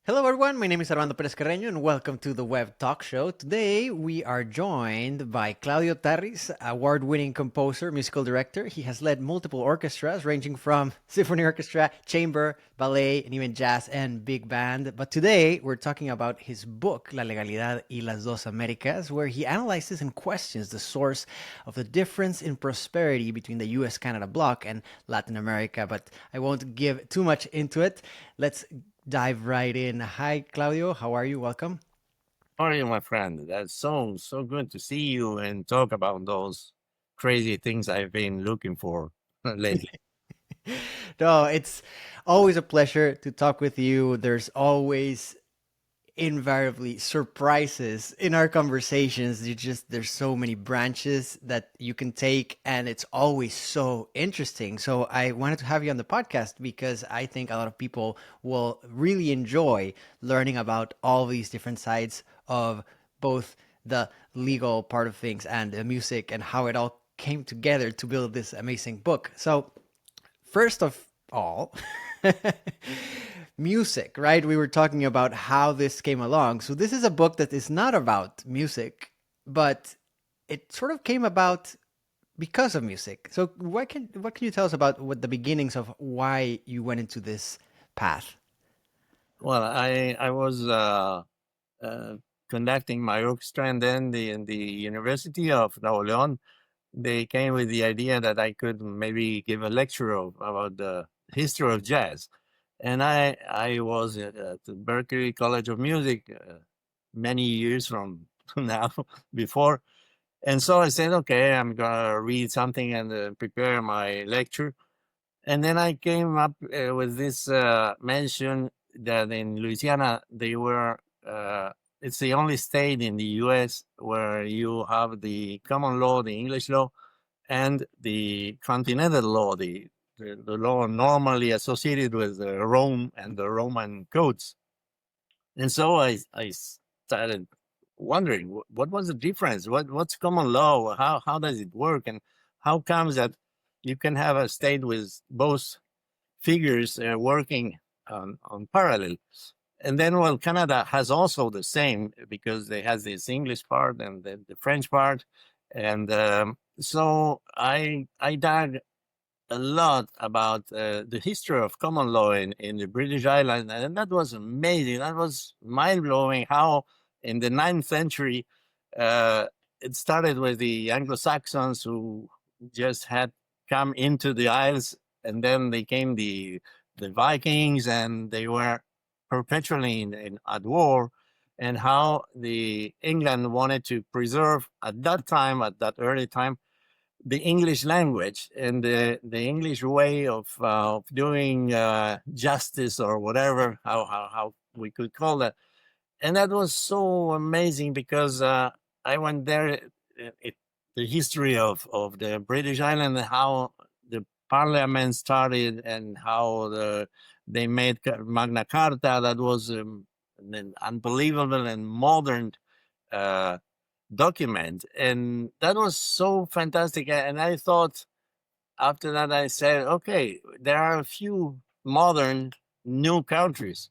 Hello, everyone. My name is Armando Perez-Carreno, and welcome to the Web Talk Show. Today, we are joined by Claudio Tarris, award-winning composer, musical director. He has led multiple orchestras, ranging from symphony orchestra, chamber, ballet, and even jazz and big band. But today, we're talking about his book, La Legalidad y las dos Américas, where he analyzes and questions the source of the difference in prosperity between the U.S.-Canada bloc and Latin America. But I won't give too much into it. Let's dive right in. Hi, Claudio. How are you? Welcome. How are you, my friend? That's so good to see you and talk about those crazy things I've been looking for lately. No, it's always a pleasure to talk with you. There's always invariably surprises in our conversations. There's so many branches that you can take, and it's always so interesting. So I wanted to have you on the podcast because I think a lot of people will really enjoy learning about all these different sides of both the legal part of things and the music and how it all came together to build this amazing book. So first of all, music, right? We were talking about how this came along. So this is a book that is not about music, but it sort of came about because of music. So what can you tell us about what the beginnings of why you went into this path? Well, I was uh, conducting my orchestra, and then the University of Nuevo León, they came with the idea that I could maybe give a lecture about the history of jazz. And I was at the Berkeley College of Music many years from now before. And so I said, okay, I'm gonna read something and prepare my lecture. And then I came up with this mention that in Louisiana they were. It's the only state in the U.S. where you have the common law, the English law, and the continental law, the law normally associated with Rome and the Roman codes. And so I started wondering what was the difference? What's common law? How does it work? And how comes that you can have a state with both figures working on parallel? And then, well, Canada has also the same because they has this English part and the French part. And so I dug a lot about the history of common law in the British Islands, and that was amazing. That was mind blowing. How in the ninth century uh, it started with the Anglo Saxons who just had come into the Isles, and then they came the Vikings, and they were perpetually at war. And how the England wanted to preserve at that time, at that early time, the English language and the English way of doing justice or whatever, how we could call that. And that was so amazing because I went there, the history of the British Island, how the parliament started and how they made Magna Carta. That was an unbelievable and modern uh, document. And that was so fantastic. And I thought after that, I said, okay, there are a few modern new countries.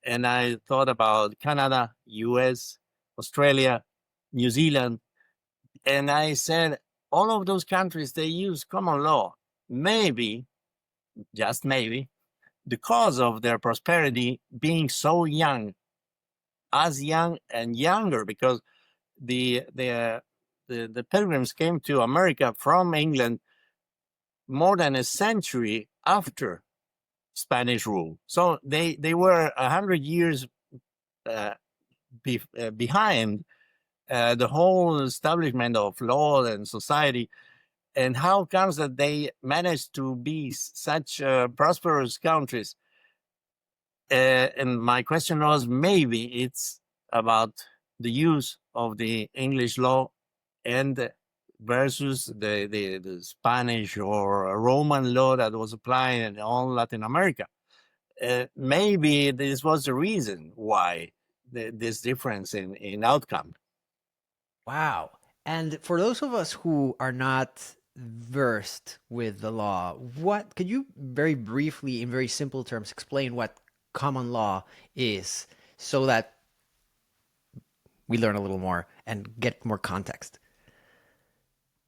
And I thought about Canada, US, Australia, New Zealand. And I said, all of those countries, they use common law. Maybe, just maybe, the cause of their prosperity being so young, as young and younger, because the the uh, the pilgrims came to America from England more than a century after Spanish rule. So they were 100 years uh, behind the whole establishment of law and society. And how comes that they managed to be such prosperous countries? And my question was, maybe it's about the use of the English law and versus the Spanish or Roman law that was applied in all Latin America. Maybe this was the reason why this difference in outcome. Wow. And for those of us who are not versed with the law, what could you very briefly, in very simple terms, explain what common law is, so that we learn a little more and get more context?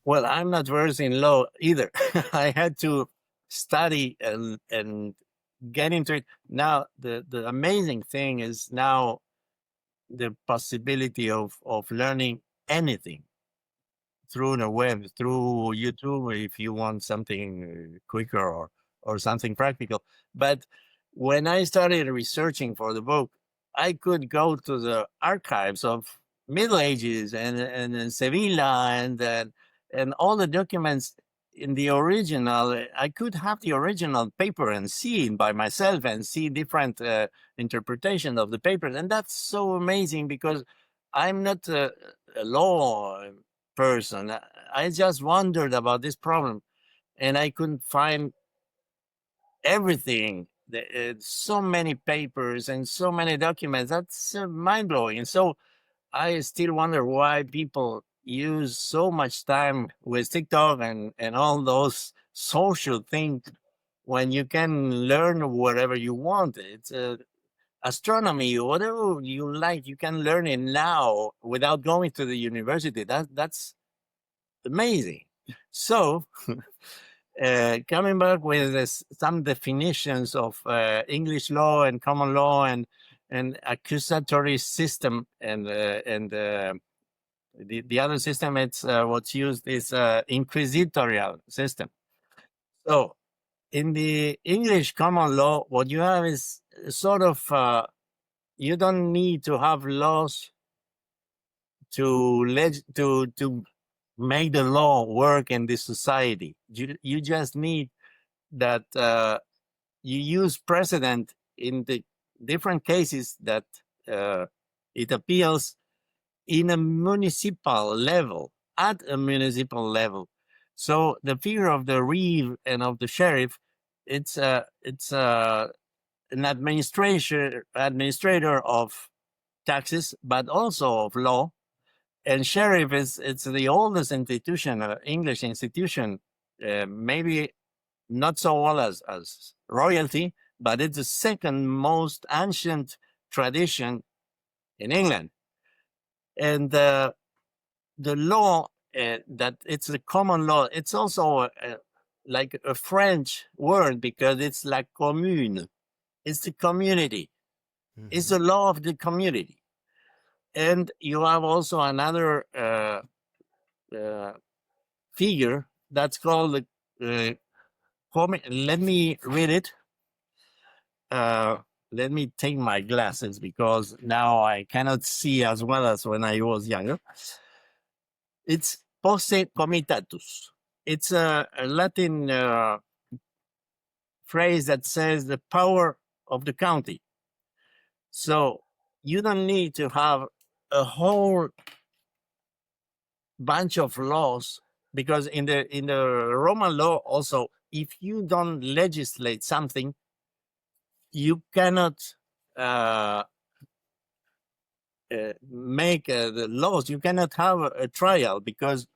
Well, I'm not versed in law either. I had to study and get into it. Now, the amazing thing is now the possibility of learning anything through the web, through YouTube, if you want something quicker or something practical. But when I started researching for the book, I could go to the archives of Middle Ages and in Sevilla and all the documents in the original. I could have the original paper and see it by myself and see different interpretations of the papers, and that's so amazing because I'm not a law person. I just wondered about this problem, and I couldn't find everything. So many papers and so many documents. That's mind blowing. And so I still wonder why people use so much time with TikTok and all those social things when you can learn whatever you want. It's astronomy, whatever you like, you can learn it now without going to the university. That's amazing. So, coming back with some definitions of English law and common law and accusatory system and the other system, it's what's used is inquisitorial system. So, in the English common law, what you have is sort of you don't need to have laws to make the law work in this society. You just need that you use precedent in the different cases that it appeals in a municipal level, at a municipal level. So the figure of the reeve and of the sheriff, it's an administrator of taxes, but also of law. And sheriff it's the oldest institution, English institution, maybe not so old as royalty, but it's the second most ancient tradition in England. And the law that it's the common law, it's also like a French word because it's la commune. It's the community. It's Mm-hmm. the law of the community. And you have also another figure that's called the let me read it. Let me take my glasses because now I cannot see as well as when I was younger. It's posse comitatus. It's a Latin phrase that says the power of the county. So you don't need to have a whole bunch of laws because in the Roman law also, if you don't legislate something, you cannot uh, make the laws. You cannot have a trial because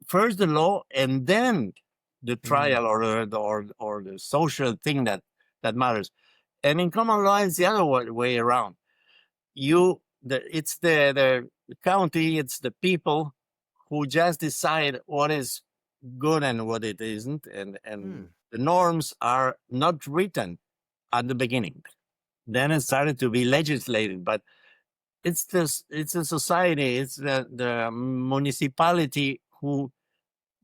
first the law and then the Mm. trial or the social thing that matters. And in common law, it's the other way around. It's the county, it's the people who just decide what is good and what it isn't, and Mm. the norms are not written at the beginning. Then it started to be legislated, but it's a society, it's the municipality who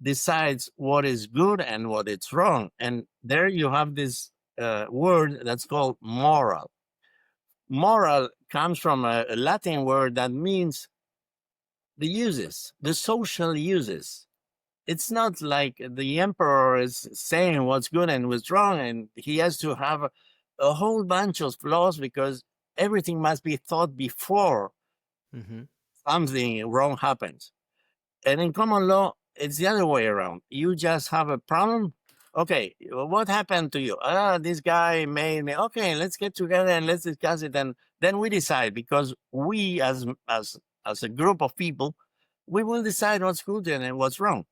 decides what is good and what is wrong. And there you have this word that's called moral. Moral comes from a Latin word that means the uses, the social uses. It's not like the emperor is saying what's good and what's wrong, and he has to have a whole bunch of laws because everything must be thought before Mm-hmm. something wrong happens. And in common law, it's the other way around. You just have a problem. Okay, what happened to you? This guy made me. Okay, let's get together and let's discuss it, and then we decide because we, as a group of people, we will decide what's good and what's wrong.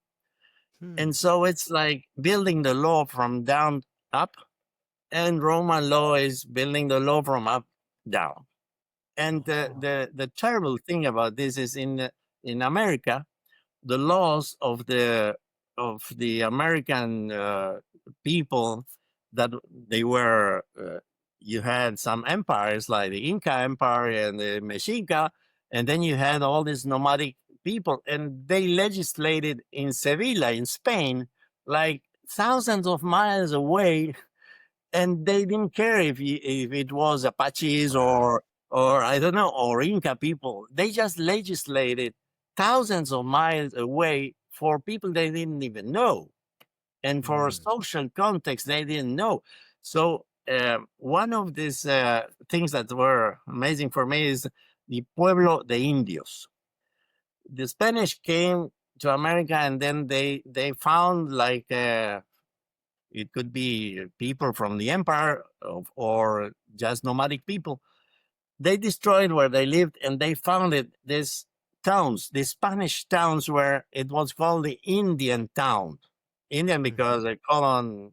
Hmm. And so it's like building the law from down up, and Roman law is building the law from up down. And Oh. the terrible thing about this is in America, the laws of the American people, that they were you had some empires like the Inca Empire and the Mexica, and then you had all these nomadic people, and they legislated in Sevilla in Spain, like thousands of miles away, and they didn't care if it was Apaches Wow. or I don't know, or Inca people. They just legislated thousands of miles away for people they didn't even know, and for Mm. social context they didn't know. So one of these things that were amazing for me is the Pueblo de Indios. The Spanish came to America, and then they found like it could be people from the empire or just nomadic people. They destroyed where they lived, and they founded these towns, these Spanish towns, where it was called the Indian town. Indian Mhm. because a colon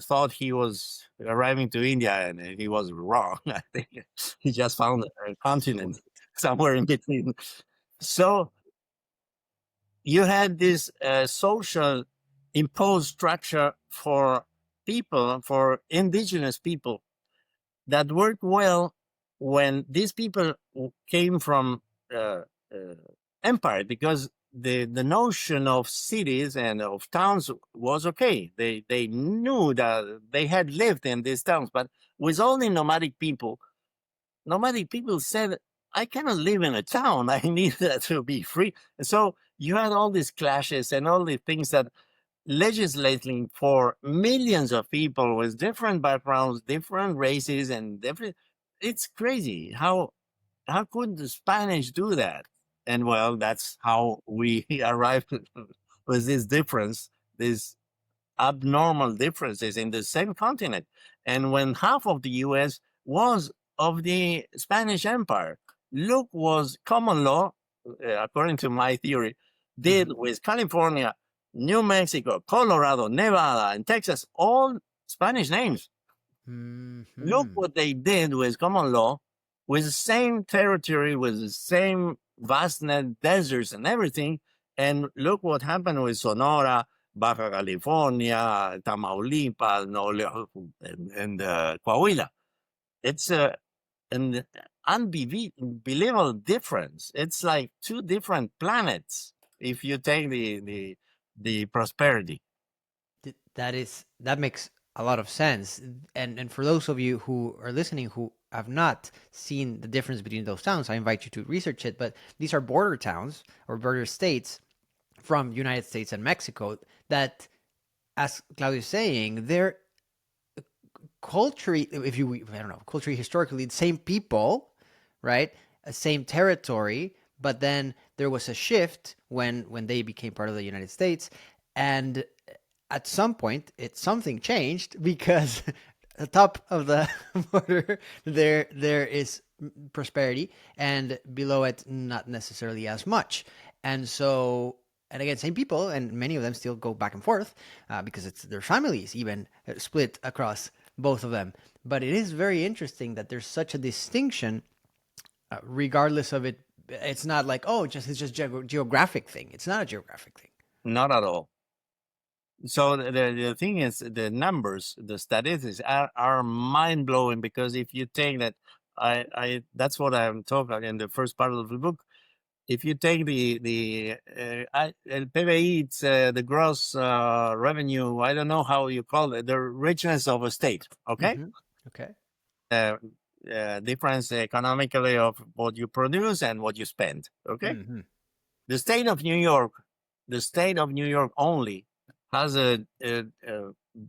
thought he was arriving to India, and he was wrong. I think he just found a So continent somewhere in between. So you had this social imposed structure for people, for indigenous people, that worked well when these people came from uh, uh, empire, because the notion of cities and of towns was okay. They knew that they had lived in these towns, but with only nomadic people said, I cannot live in a town. I need to be free. And so you had all these clashes and all the things that legislating for millions of people with different backgrounds, different races, and different. It's crazy. How could the Spanish do that? And well, that's how we arrived with this difference, this abnormal differences in the same continent. And when half of the US was of the Spanish Empire, look was common law, according to my theory, did Mhm. with California, New Mexico, Colorado, Nevada, and Texas, all Spanish names. Look Mhm. what they did with common law, with the same territory, with the same vastness, deserts, and everything. And look what happened with Sonora, Baja California, Tamaulipas, and Coahuila. It's an unbelievable difference. It's like two different planets if you take the prosperity. That makes a lot of sense. And for those of you who are listening who have not seen the difference between those towns, I invite you to research it. But these are border towns or border states from United States and Mexico that, as Claudio is saying, they're culturally, if you, I don't know, culturally, historically, the same people, right? Same territory, but then there was a shift when they became part of the United States, and at some point, something changed because the top of the border there is prosperity, and below it not necessarily as much, and so. And again, same people, and many of them still go back and forth because it's their families even split across both of them. But it is very interesting that there's such a distinction, regardless of it. It's not like it's just geographic thing. It's not a geographic thing. Not at all. So the thing is, the numbers, the statistics are mind blowing, because if you take that, I that's what I'm talking in the first part of the book. If you take el PBI, it's the gross revenue. I don't know how you call it, the richness of a state. Okay, Mm-hmm. Okay. uh, difference economically of what you produce and what you spend. Okay, Mm-hmm. the state of New York, the state of New York only has a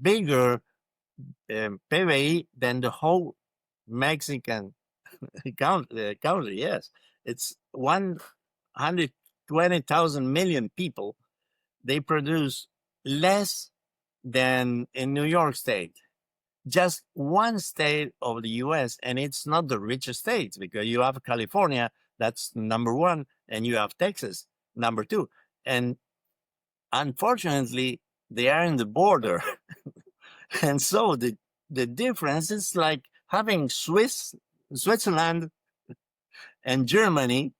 bigger PBI than the whole Mexican country. Yes, it's 120,000 million people. They produce less than in New York State. Just one state of the US, and it's not the richest states, because you have California, that's number one, and you have Texas, number two. And unfortunately, they are in the border. And so the difference is like having Switzerland and Germany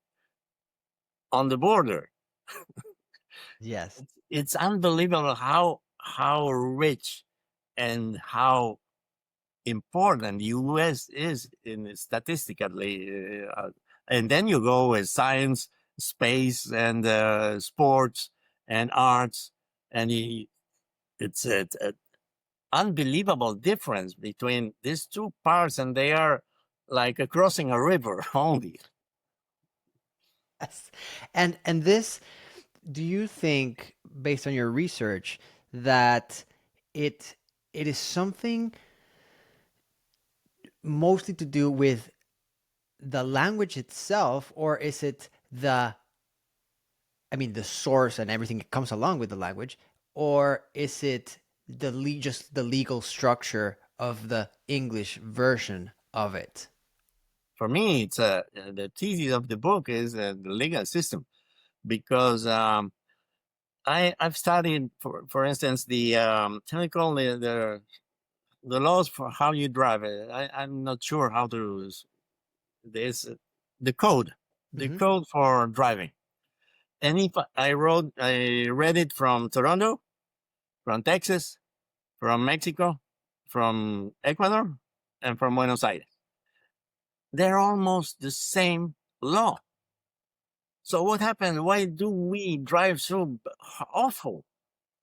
on the border. Yes. It's unbelievable how rich and how important U.S. is in statistically, and then you go with science, space, and sports and arts, and it's a unbelievable difference between these two parts, and they are like crossing a river only. Yes. And this, do you think, based on your research, that it it is something mostly to do with the language itself, or is it the, I mean, the source and everything that comes along with the language, or is it just the legal structure of the English version of it? For me, it's the thesis of the book is the legal system because I've studied, for instance, the how you call the laws for how you drive. I'm not sure how to this the code, the Hmm. code for driving. And if I read it from Toronto, from Texas, from Mexico, from Ecuador, and from Buenos Aires. They're almost the same law. So what happened? Why do we drive so awful?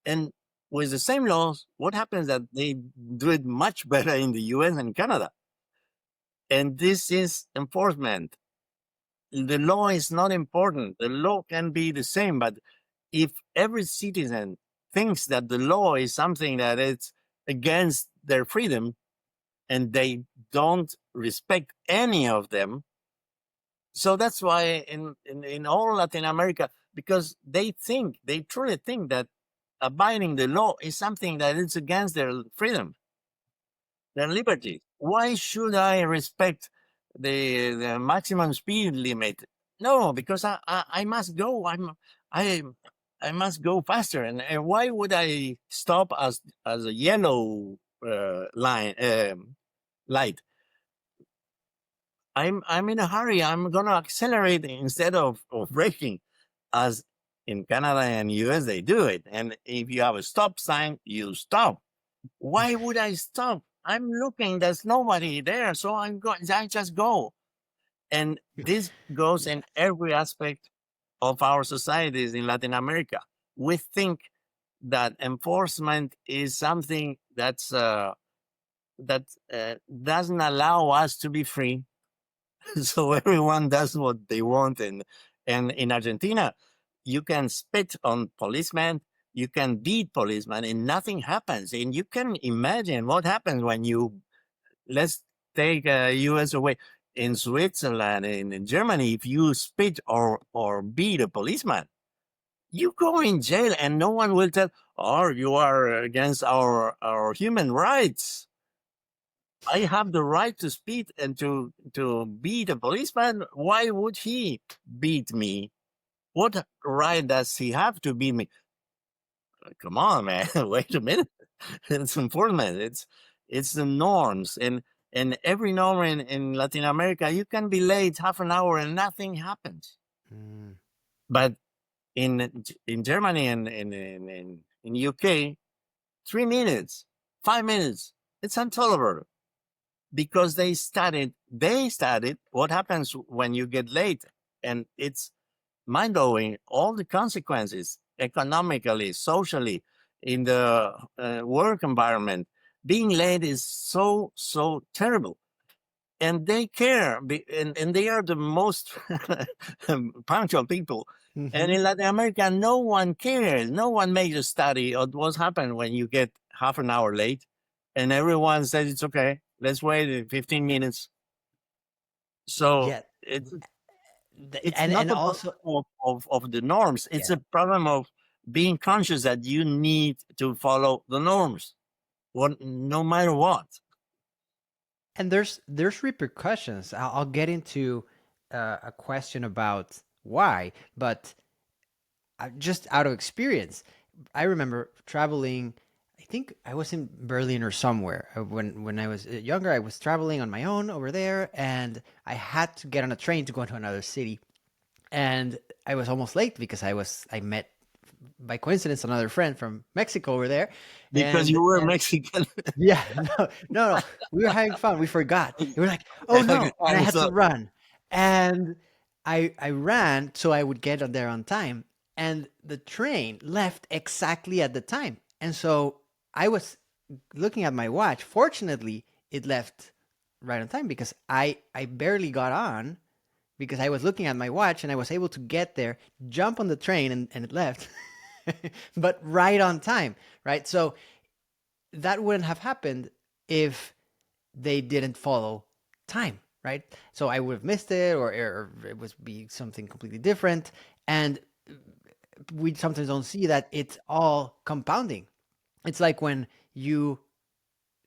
And with the same laws, what happens that they do it much better in the US and Canada? And this is enforcement. The law is not important. The law can be the same, but if every citizen thinks that the law is something that it's against their freedom and they don't respect any of them, so that's why in all Latin America, because they truly think that abiding the law is something that is against their freedom, their liberty. Why should I respect the maximum speed limit? No, because I must go. I I must go faster. And why would I stop as a yellow line light? I'm in a hurry. I'm gonna accelerate instead of braking, as in Canada and US they do it. And if you have a stop sign, you stop. Why would I stop? I'm looking, there's nobody there, so I'm going. I just go. And this goes in every aspect of our societies in Latin America. We think that enforcement is something that doesn't allow us to be free. So everyone does what they want. And in Argentina, you can spit on policemen, you can beat policemen, and nothing happens. And you can imagine what happens when you let's take U.S. away. In Switzerland, in Germany, if you spit or beat a policeman, you go in jail, and no one will tell, "Oh, you are against our human rights." I have the right to speak and to beat a policeman. Why would he beat me? What right does he have to beat me? Come on, man. Wait a minute. It's enforcement. It's the norms. And every norm in Latin America, you can be late half an hour and nothing happens. Mm. But in Germany and in UK, 3 minutes, 5 minutes, it's intolerable. Because they studied what happens when you get late, and it's mind-blowing, all the consequences economically, socially, in the work environment. Being late is so terrible, and they care, and they are the most punctual people. And Hmm. in Latin America, no one cares. No one makes a study of what's happened when you get half an hour late, and everyone says it's okay. Let's wait 15 minutes. So Yeah. it's And not a also, problem of the norms. It's yeah. a problem of being conscious that you need to follow the norms, no matter what. And there's repercussions. I'll get into a question about why, but just out of experience, I remember traveling, I think I was in Berlin or somewhere. When I was younger, I was traveling on my own over there, and I had to get on a train to go to another city. And I was almost late because I met by coincidence another friend from Mexico over there, Because you were and Mexican. yeah, no, we were having fun. We forgot. We were like, oh Okay, no, and I had to so run, and I ran so I would get on there on time, and the train left exactly at the time, and so I was looking at my watch. Fortunately, it left right on time because I barely got on because I was looking at my watch and I was able to get there, jump on the train, and it left, but right on time, right? So that wouldn't have happened if they didn't follow time, right? So I would have missed it, or it would be something completely different. And we sometimes don't see that it's all compounding. It's like when you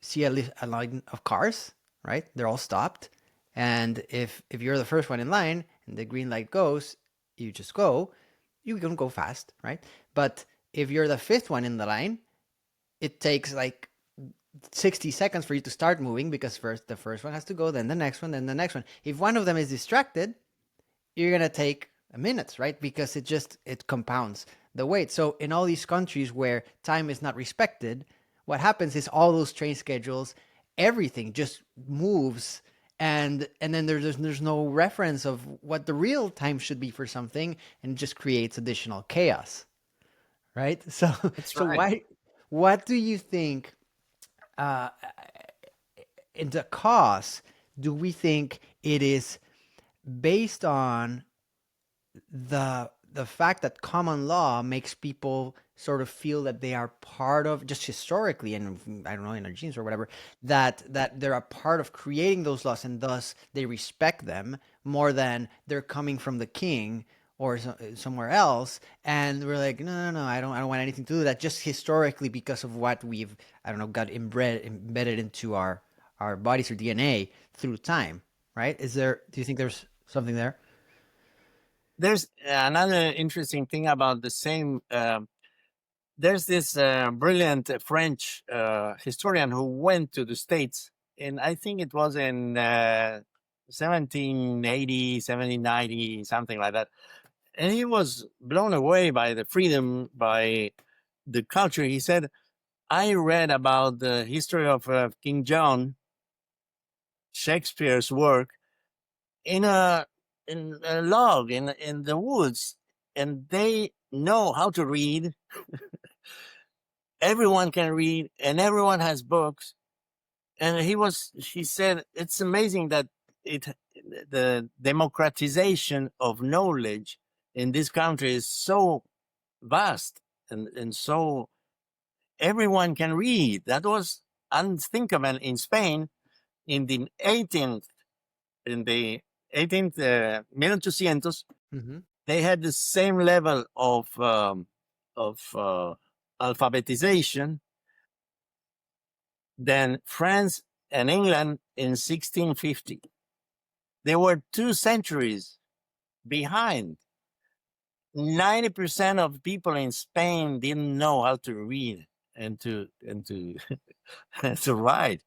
see a line of cars, right? They're all stopped, and if you're the first one in line and the green light goes, you just go. You can go fast, right? But if you're the fifth one in the line, it takes like 60 seconds for you to start moving because first the first one has to go, then the next one, then the next one. If one of them is distracted, you're gonna take a minute, right? Because it compounds the weight. So in all these countries where time is not respected, what happens is all those train schedules, everything just moves, and then there's no reference of what the real time should be for something, and it just creates additional chaos, right? So that's so right. why what do you think uh, in the cause do we think it is based on the fact that common law makes people sort of feel that they are part of, just historically, and I don't know, in our genes or whatever, that they're a part of creating those laws, and thus they respect them more than they're coming from the king or somewhere else, and we're like, no, I don't want anything to do with that, just historically because of what we've, I don't know, got embedded into our bodies or DNA through time, right? Do you think there's something there? There's another interesting thing about the same. There's this brilliant French historian who went to the States, and I think it was in 1780, 1790, something like that. And he was blown away by the freedom, by the culture. He said, I read about the history of King John, Shakespeare's work, in a log in the woods, and they know how to read. Everyone can read, and everyone has books. And he said, it's amazing that it the democratization of knowledge in this country is so vast, and so everyone can read. That was unthinkable in Spain in the 18th, in the 18th, 1800s. Mm-hmm. They had the same level of alphabetization than France and England in 1650. They were 2 centuries behind. 90% of people in Spain didn't know how to read and to to write,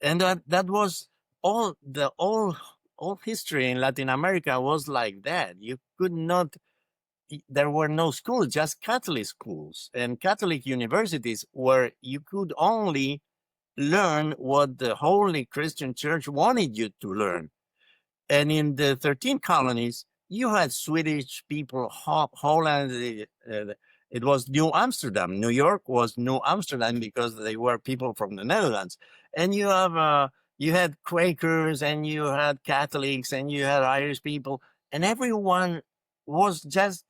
and that was all history in Latin America was like that. You could not. There were no schools, just Catholic schools and Catholic universities, where you could only learn what the Holy Christian Church wanted you to learn. And in the 13 colonies, you had Swedish people, Holland. It was New Amsterdam. New York was New Amsterdam because they were people from the Netherlands. And you had Quakers, and you had Catholics, and you had Irish people, and everyone was just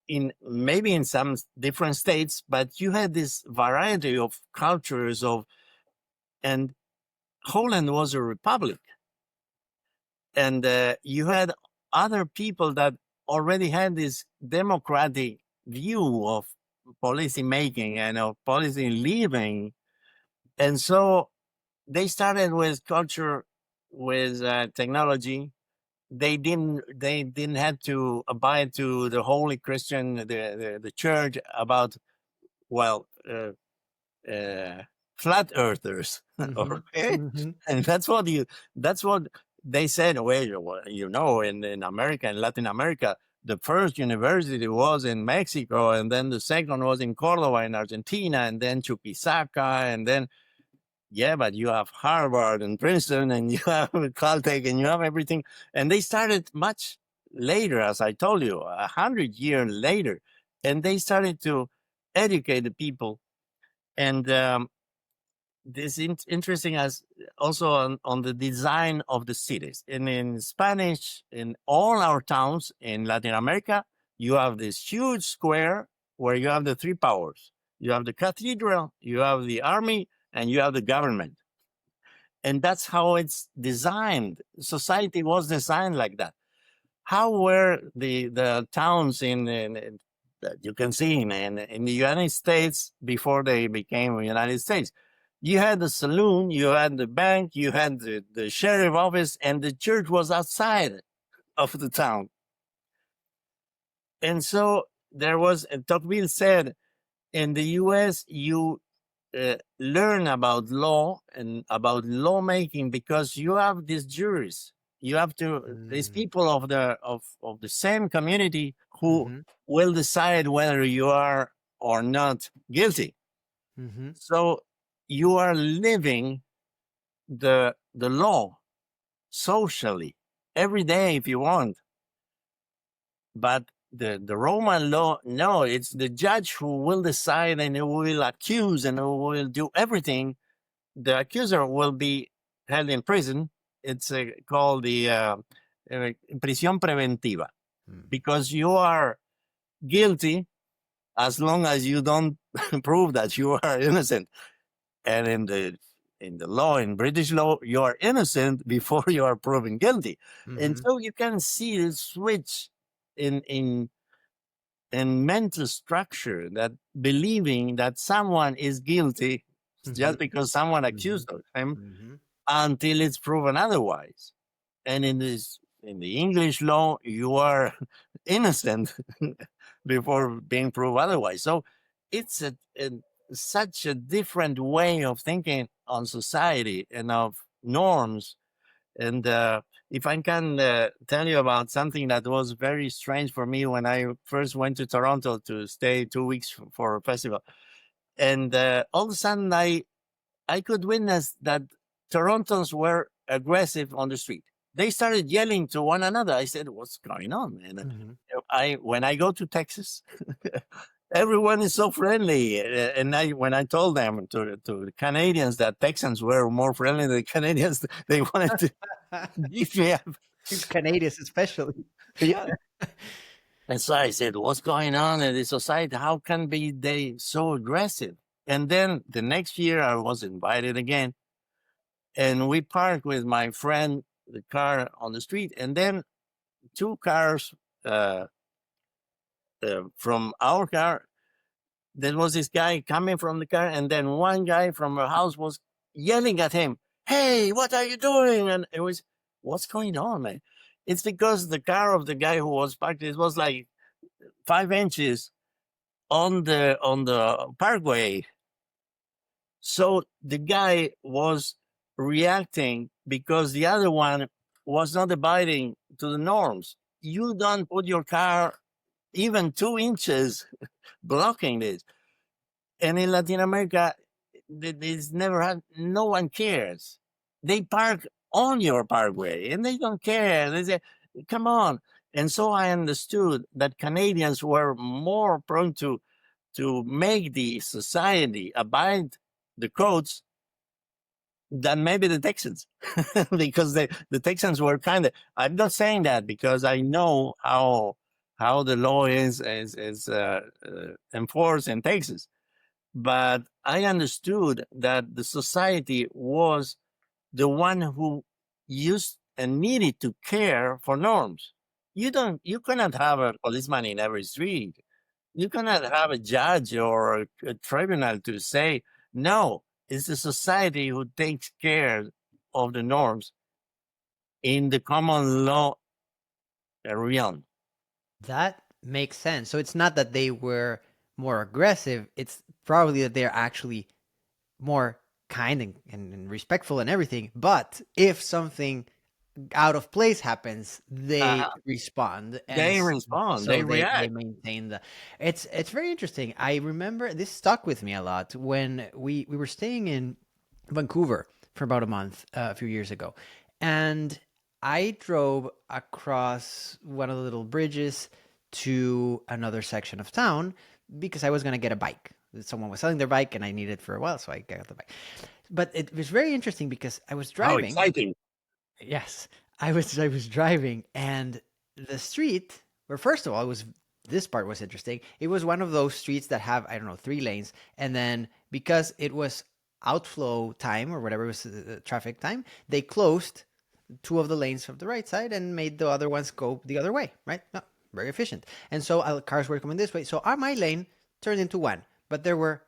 in maybe in some different states, but you had this variety of cultures and Holland was a republic, and you had other people that already had this democratic view of policy making and of policy living, and so they started with culture, with technology. They didn't have to abide to the Holy Christian, the church, about, well, flat earthers. Mm-hmm. Okay, Mm-hmm. and that's what they said. Well, in America, in Latin America, the first university was in Mexico, and then the second was in Cordoba in Argentina, and then Chuquisaca, and then yeah, but you have Harvard and Princeton, and you have Caltech, and you have everything. And they started much later, as I told you, 100 years later, and they started to educate the people. And this interesting as also on the design of the cities. And in Spanish, in all our towns in Latin America, you have this huge square where you have the three powers. You have the cathedral, you have the army, and you have the government. And that's how it's designed. Society was designed like that. How were the towns that you can see in the United States before they became the United States? You had the saloon, you had the bank, you had the sheriff office, and the church was outside of the town. And so there was, Tocqueville said, in the US, you learn about law and about lawmaking because you have these juries. You have to these people of the same community who Mm-hmm. will decide whether you are or not guilty. Mm-hmm. So you are living the law socially every day if you want. But the Roman law, no, it's the judge who will decide and who will accuse and who will do everything. The accuser will be held in prison. It's called the prisión preventiva because you are guilty as long as you don't prove that you are innocent. And in the law, in British law, you are innocent before you are proven guilty. And Mm-hmm. so you can see the switch in in in mental structure that believing that someone is guilty Mm-hmm. just because someone Mm-hmm. accused of him Mm-hmm. until it's proven otherwise. And in the English law, you are innocent before being proved otherwise. So it's such a different way of thinking on society and of norms. And if I can tell you about something that was very strange for me when I first went to Toronto to stay 2 weeks for a festival, and all of a sudden I could witness that Torontons were aggressive on the street. They started yelling to one another. I said, "What's going on?" And Mm-hmm. I, when I go to Texas, everyone is so friendly. And when I told them to the Canadians that Texans were more friendly than the Canadians, they wanted to beat me up. Canadians, especially. Yeah. And so I said, "What's going on in the society? How can be they so aggressive?" And then the next year, I was invited again and we parked with my friend the car on the street, and then two cars uh, from our car. There was this guy coming from the car, and then one guy from a house was yelling at him, "Hey, what are you doing?" And it was, "What's going on, man?" It's because the car of the guy who was parked, it was like 5 inches on the parkway. So the guy was reacting because the other one was not abiding to the norms. You don't put your car even 2 inches blocking this. And in Latin America, this never had, no one cares. They park on your parkway and they don't care. They say, "Come on." And so I understood that Canadians were more prone to make the society abide the codes than maybe the Texans, because the Texans were kind of. I'm not saying that because I know how the law is enforced in Texas, but I understood that the society was the one who used and needed to care for norms. You cannot have a policeman in every street. You cannot have a judge or a tribunal to say, no, it's the society who takes care of the norms in the common law realm. That makes sense. So it's not that they were more aggressive, it's probably that they're actually more kind and respectful and everything. But if something out of place happens, they Uh, respond, and they respond, so they they react. maintain the. It's very interesting. I remember this stuck with me a lot when we were staying in Vancouver for about a month a few years ago, and I drove across one of the little bridges to another section of town because I was going to get a bike. Someone was selling their bike and I needed it for a while, so I got the bike. But it was very interesting because I was How driving. exciting. Yes, I was driving, and the street where, first of all, it was this part was interesting. It was one of those streets that have, I don't know, 3 lanes, and then because it was outflow time or whatever, it was traffic time, they closed 2 of the lanes of the right side and made the other ones go the other way. Right? No, very efficient. And so cars were coming this way. So my lane turned into one, but there were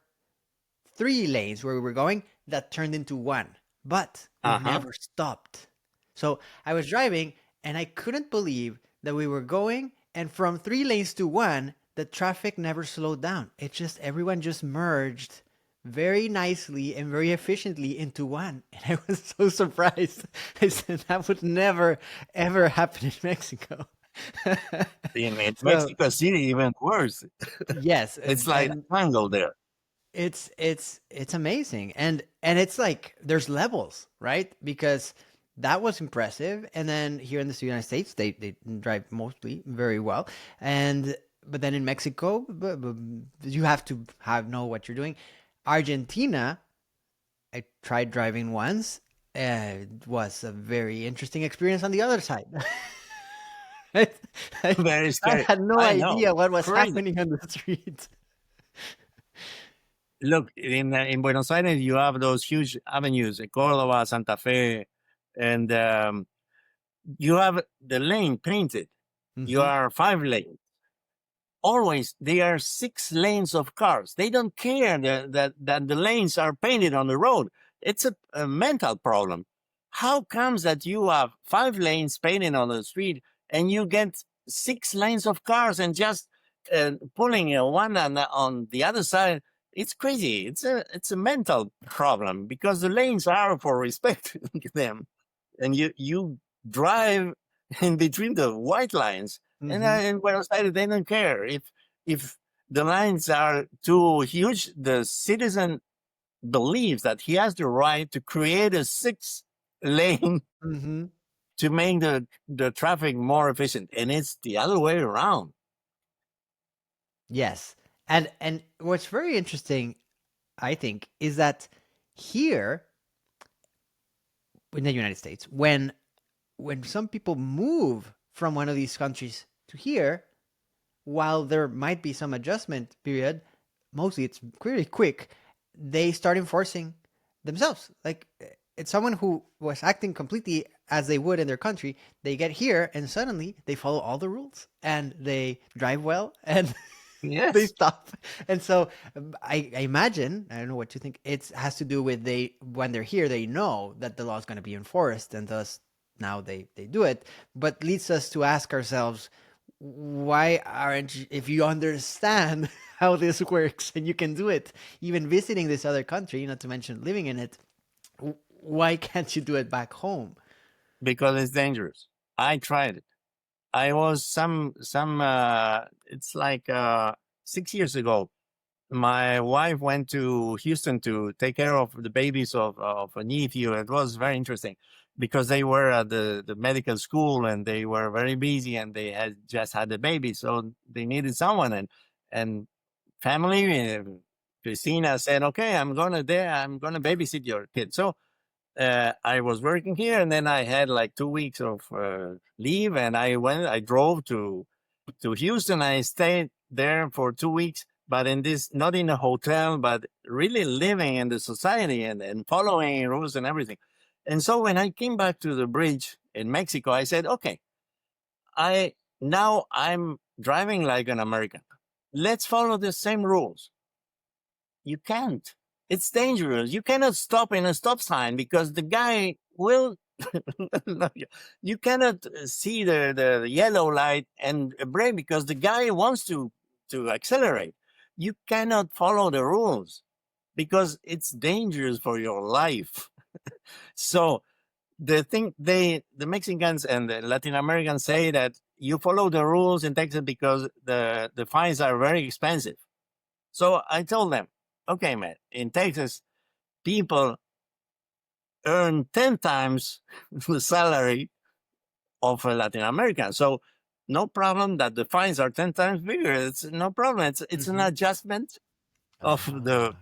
3 lanes where we were going that turned into one, but we Uh-huh. never stopped. So I was driving and I couldn't believe that we were going, and from 3 lanes to one, the traffic never slowed down. It just, everyone just merged very nicely and very efficiently into one. And I was so surprised. I said that would never, ever happen in Mexico. In So, Mexico City, even worse. yes. It's like And a triangle there. it's amazing, and it's like there's levels, right? Because that was impressive, and then here in the United States they drive mostly very well, and but then in Mexico, you have to have know what you're doing. Argentina, I tried driving once. It was a very interesting experience on the other side. I, I, Very I scary. had no I know. idea what was Crazy. happening on the street. Look, in Buenos Aires, you have those huge avenues, Córdoba, Santa Fe, and you have the lane painted. You Hmm. are 5 lanes. Always, there are 6 lanes of cars. They don't care that the lanes are painted on the road. It's a mental problem. How comes that you have 5 lanes painted on the street and you get 6 lanes of cars and just pulling one on the other side? It's crazy. It's a mental problem because the lanes are for respect them, and you drive in between the white lines. And Hmm. in Buenos Aires, they don't care if the lines are too huge. The citizen believes that he has the right to create a 6 lane Hmm. to make the traffic more efficient, and it's the other way around. Yes. And what's very interesting, I think, is that here in the United States, when some people move from one of these countries to here, while there might be some adjustment period, mostly it's pretty quick, they start enforcing themselves. Like it's someone who was acting completely as they would in their country, they get here and suddenly they follow all the rules and they drive well and they Yes, stop. And so I imagine, I don't know what you think, it has to do with they when they're here, they know that the law is going to be enforced, and thus now they do it. But leads us to ask ourselves, why aren't you, if you understand how this works and you can do it, even visiting this other country, not to mention living in it, why can't you do it back home? because it's dangerous. I tried it. I was some. It's like 6 years ago. My wife went to Houston to take care of the babies of a nephew. It was very interesting because they were at the medical school and they were very busy and they had just had the baby. So they needed someone, and family, Christina said, okay, I'm going to babysit your kid. So I was working here and then I had like 2 weeks of leave and I drove to Houston. I stayed there for 2 weeks, but not in a hotel, but really living in the society and following rules and everything. And so when I came back to the bridge in Mexico, I said, okay, I now I'm driving like an American. Let's follow the same rules. You can't. It's dangerous. You cannot stop in a stop sign because the guy will. You cannot see the yellow light and brake because the guy wants to accelerate. You cannot follow the rules. because it's dangerous for your life. So the Mexicans and the Latin Americans say that you follow the rules in Texas because the fines are very expensive. So I told them, okay, man, in Texas, people earn 10 times the salary of a Latin American. So no problem that the fines are 10 times bigger. It's no problem. It's an Hmm. adjustment of the Ah,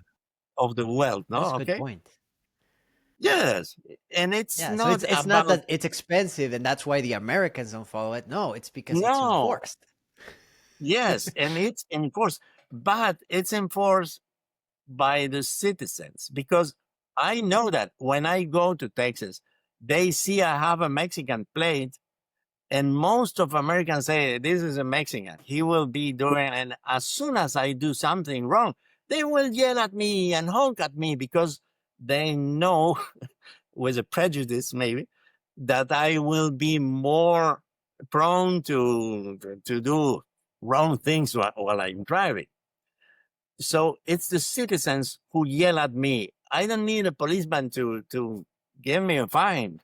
of the wealth, no? that's a good Okay. point. Yes. And it's Yeah, so not it's not about that it's expensive and that's why the Americans don't follow it. No, it's because it's no. enforced. Yes, and it's enforced, but it's enforced by the citizens because I know that when I go to Texas, they see I have a Mexican plate, and most of Americans say this is a Mexican. He will be doing, and as soon as I do something wrong, they will yell at me and honk at me because they know, with a prejudice maybe, that I will be more prone to do wrong things while I'm driving. So it's the citizens who yell at me. I don't need a policeman to give me a fine.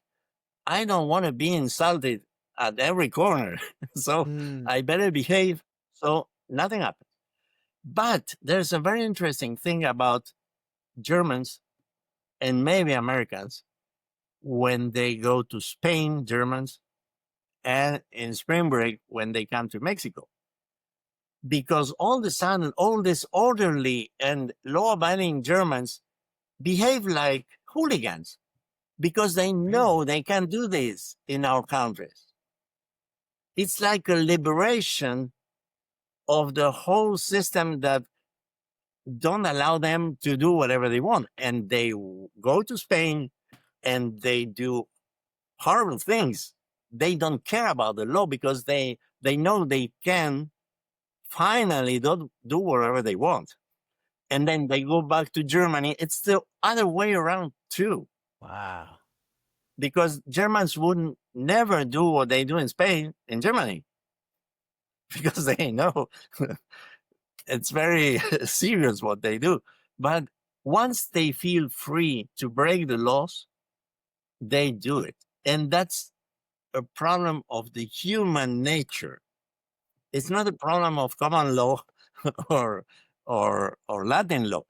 I don't want to be insulted at every corner. So Mm, I better behave so nothing happens. But there's a very interesting thing about Germans and maybe Americans when they go to Spain, Germans, and in spring break when they come to Mexico. Because all of a sudden, all these orderly and law abiding Germans behave like hooligans because they know really? they can do this in our countries. It's like a liberation of the whole system that don't allow them to do whatever they want. And they go to Spain and they do horrible things. They don't care about the law because they know they can finally do whatever they want. And then they go back to Germany. It's the other way around too, Wow. because Germans wouldn't never do what they do in Spain in Germany because they know it's very serious what they do. But once they feel free to break the laws, they do it. And that's a problem of the human nature. It's not a problem of common law or or Latin law.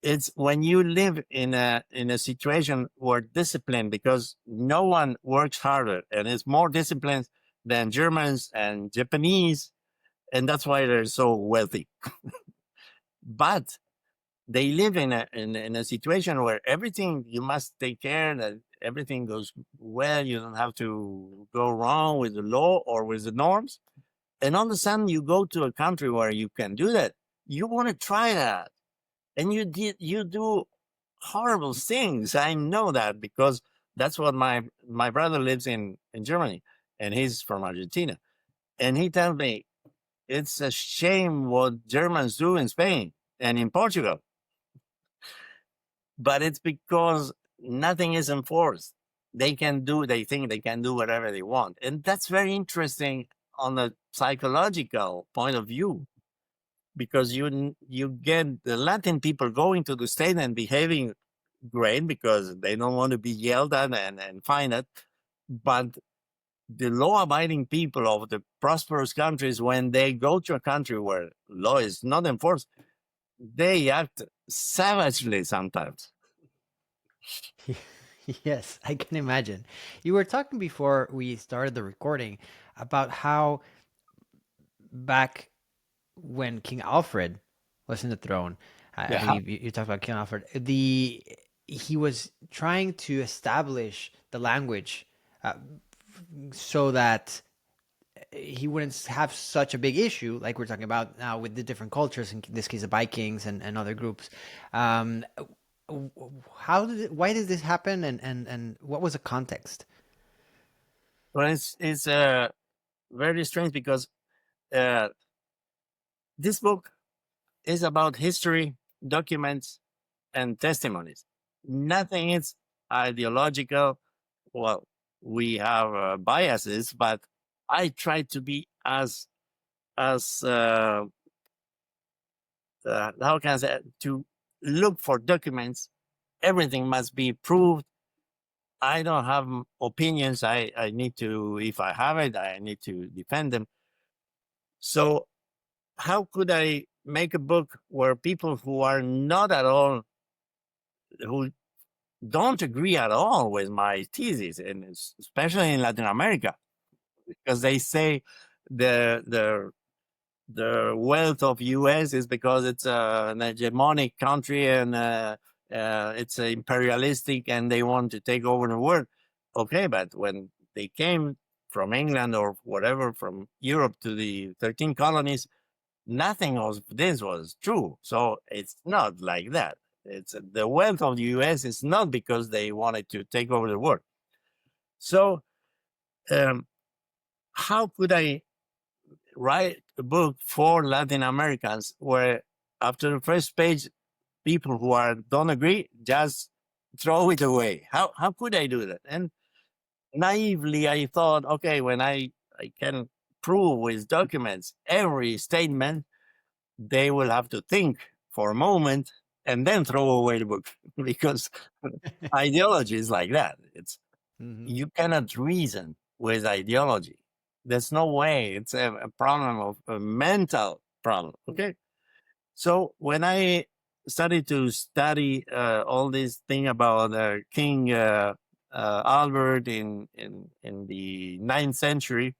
It's when you live in a situation where discipline, because no one works harder and is more disciplined than Germans and Japanese, and that's why they're so wealthy. But they live in a situation where everything you must take care that everything goes well. You don't have to go wrong with the law or with the norms. And all of a sudden, you go to a country where you can do that. You want to try that, and you do horrible things. I know that because that's what my brother lives in Germany, and he's from Argentina, and he tells me it's a shame what Germans do in Spain and in Portugal, but it's because nothing is enforced. They think they can do whatever they want. And that's very interesting on a psychological point of view, because you get the Latin people going to the state and behaving great because they don't want to be yelled at and fined at. But the law abiding people of the prosperous countries, when they go to a country where law is not enforced, they act savagely sometimes. Yes, I can imagine. You were talking before we started the recording about how back when King Alfred was in the throne, I Yeah. believe you talked about King Alfred. He was trying to establish the language uh, so that he wouldn't have such a big issue like we're talking about now with the different cultures, in this case the Vikings and other groups. Um, why did this happen, and what was the context? Well, it's very strange because uh, this book is about history, documents, and testimonies. Nothing is ideological. Well, we have biases, but I try to be as how can I say, to look for documents. Everything must be proved. I don't have opinions. I need to, if I have it, I need to defend them. So how could I make a book where people who are not at all, who don't agree at all with my thesis, and especially in Latin America, because they say the the wealth of US is because it's an hegemonic country and it's imperialistic and they want to take over the world. Okay, but when they came from England or whatever, from Europe to the 13 colonies, nothing of this was true. So it's not like that. It's the wealth of the US is not because they wanted to take over the world. So um, how could I write a book for Latin Americans where after the first page, people who don't agree just throw it away? How could I do that? And naively, I thought, okay, when I can prove with documents every statement, they will have to think for a moment and then throw away the book because ideology is like that. It's Hmm. you cannot reason with ideology. There's no way. It's a problem of a mental problem. Okay. So when I started to study all this thing about King Albert in the ninth century,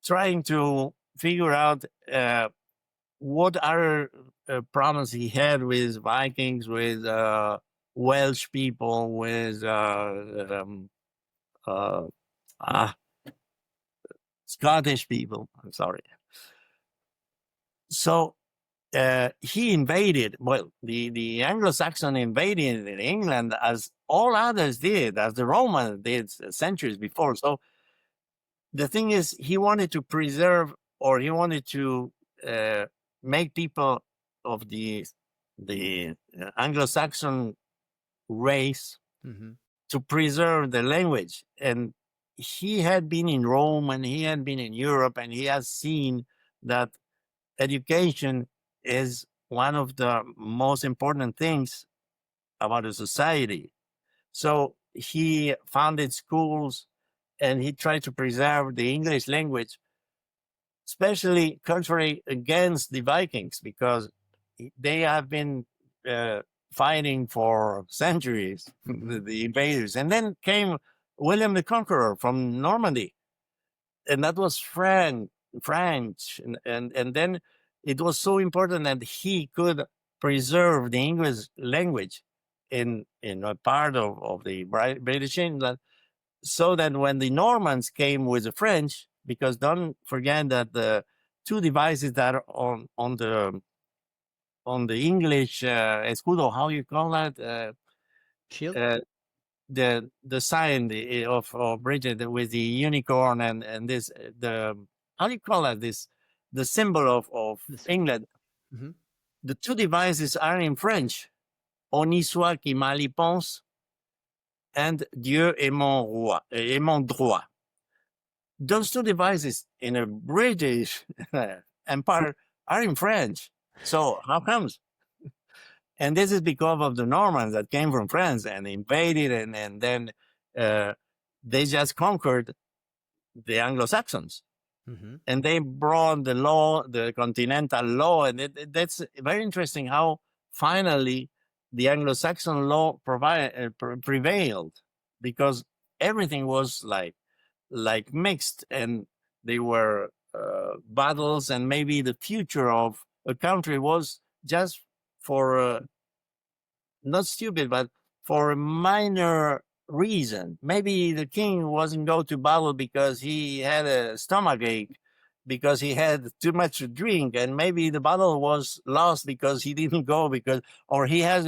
trying to figure out what other problems he had with Vikings, with Welsh people, with uh, ah, Scottish people. I'm sorry. So he invaded. Well, the Anglo-Saxon invaded in England as all others did, as the Romans did centuries before. So the thing is, he wanted to preserve, or he wanted to uh, make people of the Anglo-Saxon race Hmm. to preserve the language. And he had been in Rome and he had been in Europe, and he has seen that education is one of the most important things about a society. So he founded schools and he tried to preserve the English language, especially contrary against the Vikings, because they have been uh, fighting for centuries, Hmm. the invaders. And then came William the Conqueror from Normandy, and that was French, and then it was so important that he could preserve the English language in a part of the British England, so that when the Normans came with the French, because don't forget that the two devices that are on the English escudo, how you call that? Shield. Uh, the sign of Britain with the unicorn and this the how do you call that, this the symbol of This. England. Hmm. The two devices are in French: Honi soit qui mal y pense and Dieu est mon roi, est mon droit. Those two devices in a British empire are in French. So how comes? And this is because of the Normans that came from France and invaded, and then uh, they just conquered the Anglo-Saxons, Hmm. and they brought the law, the continental law, and that's very interesting how finally the Anglo-Saxon law prevailed, because everything was like mixed, and they were battles, and maybe the future of a country was just for not stupid, but for a minor reason. Maybe the king wasn't go to battle because he had a stomach ache, because he had too much to drink, and maybe the battle was lost because he didn't go because, or he has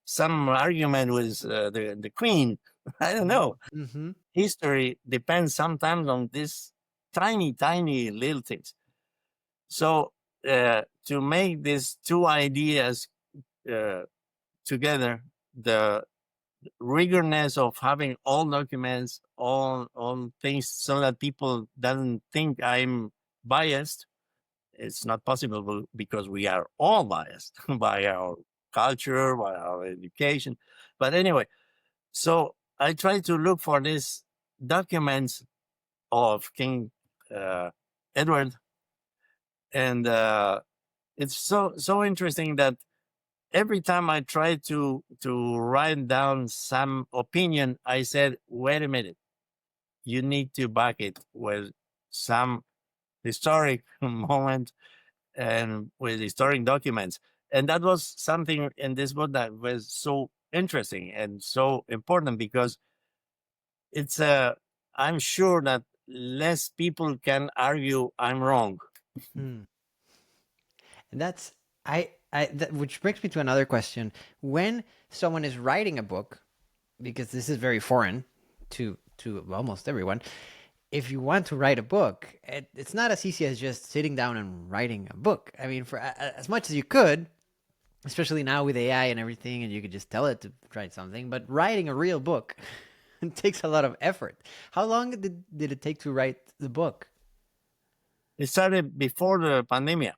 some argument with the queen. I don't know. Hmm. History depends sometimes on these tiny little things. So to make these two ideas uh, together, the rigorness of having all documents, all things, so that people doesn't think I'm biased. It's not possible because we are all biased by our culture, about our education. But anyway, so I tried to look for these documents of King uh, Edward, and it's so interesting that every time I tried to write down some opinion, I said, "Wait a minute, you need to back it with some historic moment and with historic documents." And that was something in this book that was so interesting and so important because it's I'm sure that less people can argue I'm wrong. Hmm. And that's which brings me to another question. When someone is writing a book, because this is very foreign to almost everyone, if you want to write a book, it's not as easy as just sitting down and writing a book. I mean, for as much as you could, especially now with AI and everything, and you could just tell it to write something, but writing a real book it takes a lot of effort. How long did it take to write the book? It started before the pandemic,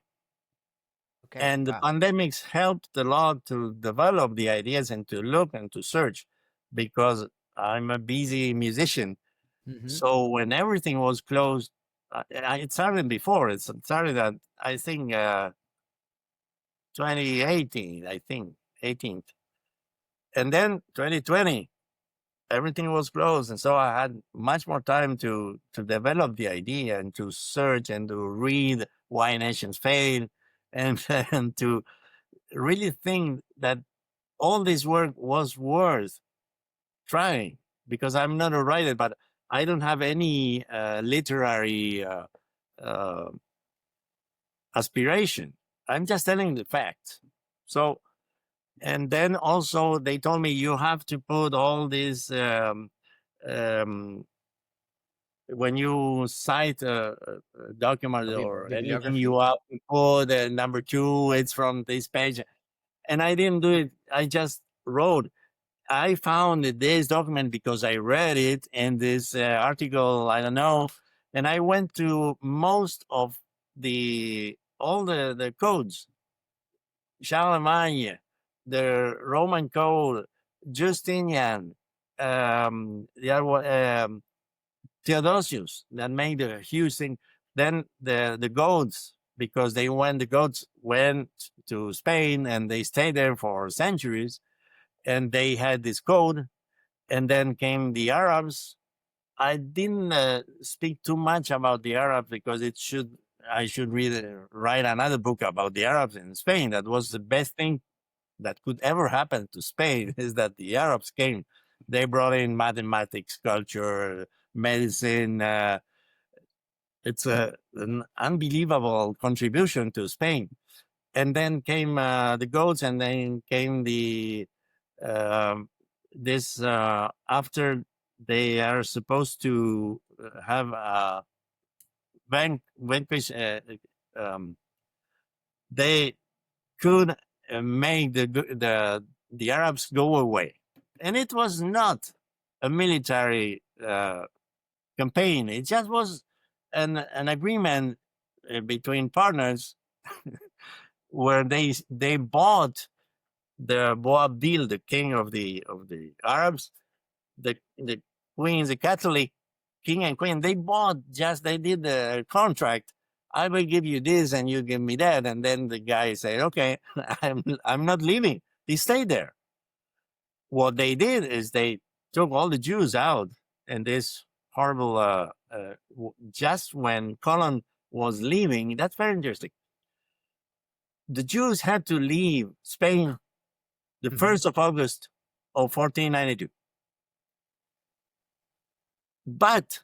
Okay, and the wow. pandemics helped a lot to develop the ideas and to look and to search because I'm a busy musician. Mm-hmm. So when everything was closed, it started before. It started at, I think, 2018, I think, 18th. And then 2020, everything was closed. And so I had much more time to develop the idea and to search and to read Why Nations Fail and, and to really think that all this work was worth trying because I'm not a writer, but I don't have any literary uh, aspiration. I'm just telling the facts. So, and then also they told me you have to put all these um, when you cite a document or anything, you Bibliography. have to put number two. It's from this page, and I didn't do it. I just wrote. I found this document because I read it in this article. I don't know, and I went to most of the all the codes, Charlemagne, the Roman code, Justinian, the other one, Theodosius, that made a huge thing. Then the goats, because the goats went to Spain and they stayed there for centuries, and they had this code. And then came the Arabs. I didn't speak too much about the Arabs because I should write another book about the Arabs in Spain. That was the best thing that could ever happen to Spain is that the Arabs came. They brought in mathematics, culture, medicine. It's an unbelievable contribution to Spain. And then came the goats, and then came the um, this after they are supposed to have a vanquish. They could make the Arabs go away, and it was not a military campaign. It just was an agreement between partners where they bought the Boabdil, the king of the Arabs, the queens, the Catholic king and queen. They did the contract. I will give you this and you give me that. And then the guy said, okay, I'm not leaving. He stayed there. What they did is they took all the Jews out, and this horrible just when Colin was leaving. That's very interesting. The Jews had to leave Spain the Mm-hmm. 1st of August of 1492. But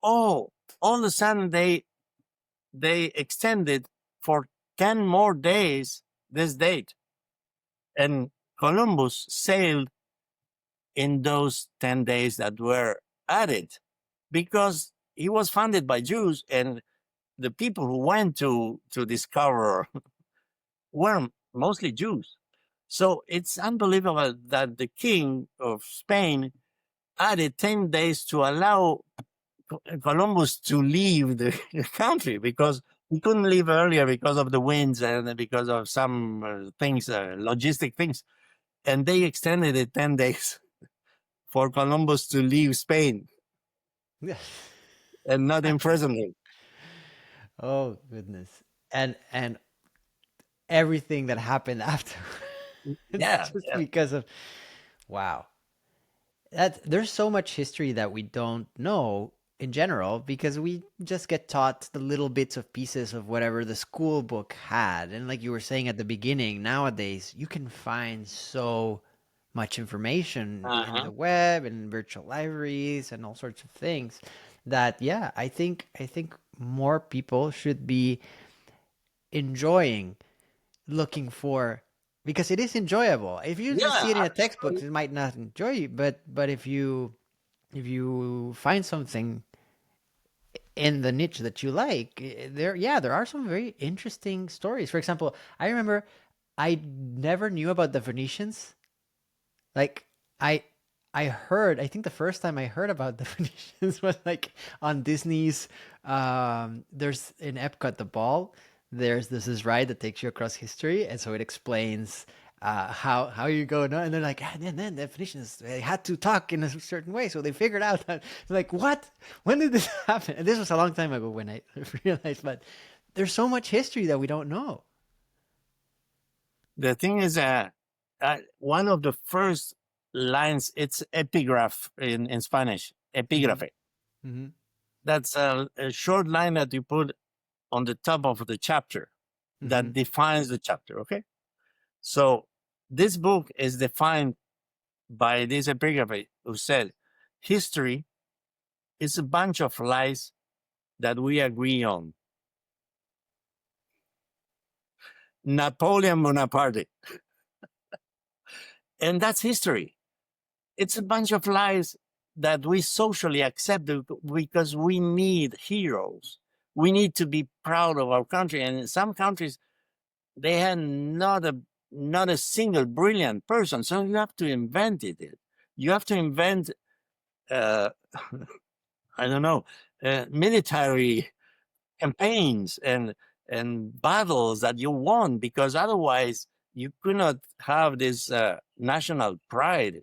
oh, all of a sudden they extended for 10 more days this date, and Columbus sailed in those 10 days that were added because he was funded by Jews, and the people who went to discover were mostly Jews. So it's unbelievable that the king of Spain added 10 days to allow Columbus to leave the country because he couldn't leave earlier because of the winds and because of some things, logistic things. And they extended it 10 days for Columbus to leave Spain and not imprison him. Oh goodness. And everything that happened after. It's Yeah, just yeah. because of wow. That there's so much history that we don't know in general because we just get taught the little bits of pieces of whatever the school book had. And like you were saying at the beginning, nowadays you can find so much information in Uh-huh. the web and virtual libraries and all sorts of things that yeah, I think more people should be enjoying looking for because it is enjoyable. If you just Yeah, see it in a textbook, absolutely. it might not enjoy you. But if you find something in the niche that you like, there are some very interesting stories. For example, I remember I never knew about the Venetians. Like I I heard, I think the first time I heard about the Venetians was like on Disney's there's in Epcot the ball, there's this ride that takes you across history and so it explains how you go no? And they're like and then the Venetians they had to talk in a certain way so they figured out that like what when did this happen, and this was a long time ago when I realized, but there's so much history that we don't know. The thing is, one of the first lines, it's epigraph in Spanish, Mm-hmm. epigrafe. Mm-hmm. That's a short line that you put on the top of the chapter Mm-hmm. that defines the chapter, okay? So this book is defined by this epigraphy who said, history is a bunch of lies that we agree on. Napoleon Bonaparte. And that's history. It's a bunch of lies that we socially accept because we need heroes. We need to be proud of our country. And in some countries, they had not a single brilliant person. So you have to invent it. You have to invent, uh, I don't know, military campaigns and battles that you won, because otherwise you could not have this national pride.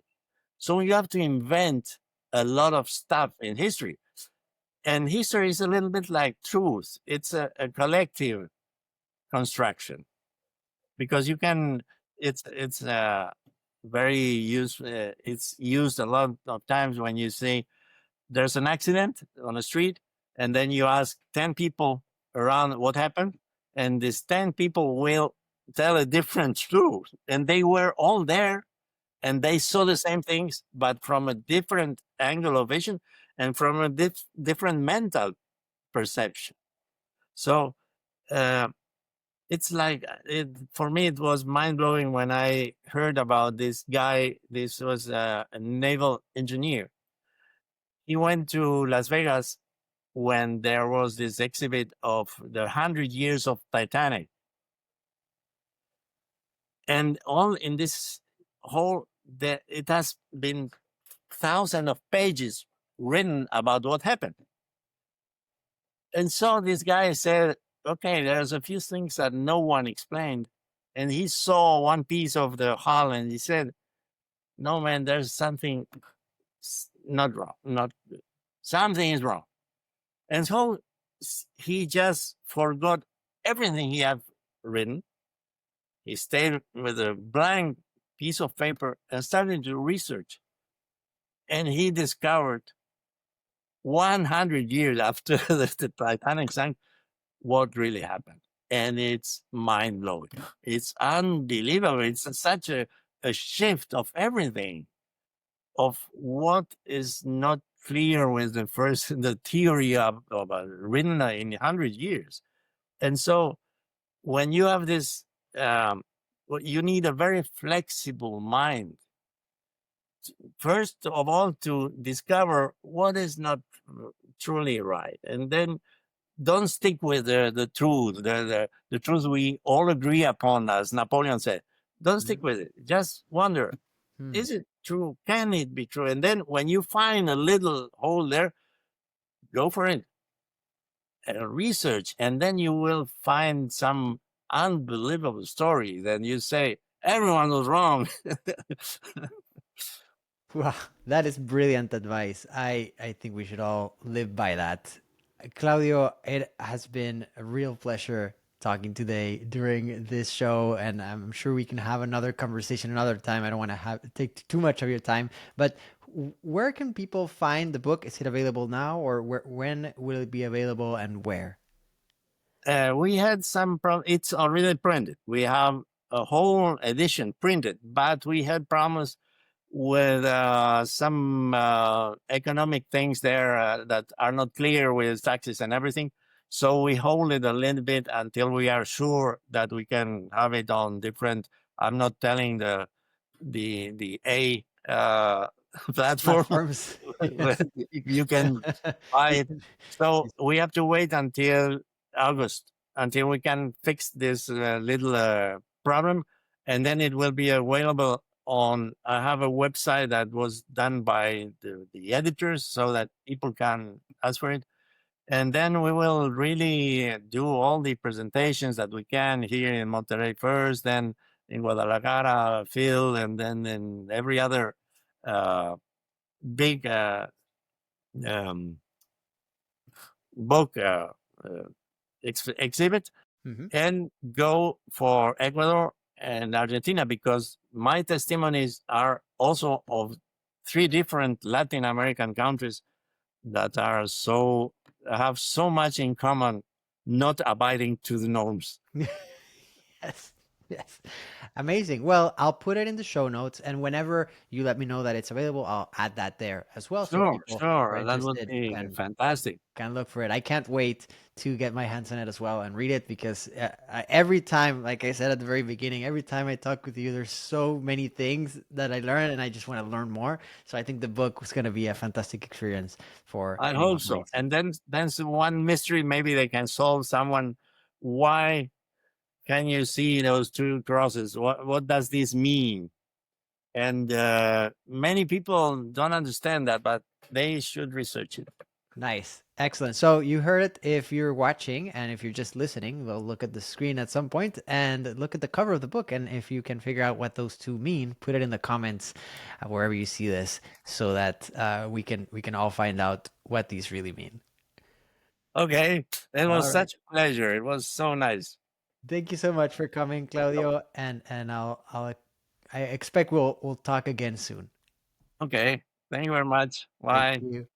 So you have to invent a lot of stuff in history. And history is a little bit like truth. It's a collective construction because you can. It's very used. It's used a lot of times when you say there's an accident on the street, and then you ask 10 people around what happened, and these 10 people will tell a different truth, and they were all there and they saw the same things, but from a different angle of vision and from a different mental perception. So uh, it's like for me, it was mind blowing when I heard about this guy. This was a naval engineer. He went to Las Vegas when there was this exhibit of the 100 years of Titanic, and all in this whole that it has been thousands of pages written about what happened. And so this guy said, okay, there's a few things that no one explained. And he saw one piece of the hull and he said, no, man, there's something not wrong, not good. Something is wrong. And so he just forgot everything he had written. He stayed with a blank piece of paper and started to research. And he discovered 100 years after the Titanic sank what really happened. And it's mind blowing. It's unbelievable. It's such a shift of everything, of what is not clear with the theory of written in 100 years. And so when you have this, you need a very flexible mind. First of all, to discover what is not truly right. And then don't stick with the truth, the truth we all agree upon, as Napoleon said. Don't stick Mhm. with it. Just wonder, Hmm. is it true? Can it be true? And then when you find a little hole there, go for it research, and then you will find some unbelievable story. Then you say everyone was wrong. Wow, that is brilliant advice. I think we should all live by that. Claudio, it has been a real pleasure talking today during this show, and I'm sure we can have another conversation another time. I don't want to take too much of your time, but where can people find the book? Is it available now, or when will it be available, and where? We had some it's already printed. We have a whole edition printed, but we had problems with some economic things there that are not clear with taxes and everything. So we hold it a little bit until we are sure that we can have it on different. I'm not telling the A platform. Platforms. Where Yes. you can buy You it. can- So we have to wait until August until we can fix this little problem, and then it will be available on. I have a website that was done by the editors, so that people can ask for it, and then we will really do all the presentations that we can here in Monterrey first, then in Guadalajara, Phil, and then in every other uh, big um, book uh, exhibit, Mhm. and go for Ecuador and Argentina, because my testimonies are also of three different Latin American countries that are so have so much in common, not abiding to the norms. Yes. Yes. Amazing. Well, I'll put it in the show notes, and whenever you let me know that it's available, I'll add that there as well, so Sure, people who are sure, that would interested be fantastic. can look for it. I can't wait to get my hands on it as well and read it, because every time, like I said at the very beginning, every time I talk with you, there's so many things that I learn, and I just want to learn more. So I think the book was going to be a fantastic experience for I hope anyone who so. reads it. And then one mystery maybe they can solve. Someone, why can you see those two crosses? What does this mean? And many people don't understand that, but they should research it. Nice. Excellent. So you heard it. If you're watching, and if you're just listening, we'll look at the screen at some point and look at the cover of the book. And if you can figure out what those two mean, put it in the comments wherever you see this, so that we can all find out what these really mean. Okay, it was All right. such a pleasure. It was so nice. Thank you so much for coming, Claudio. And I expect we'll talk again soon. Okay, thank you very much. Thank Bye. you.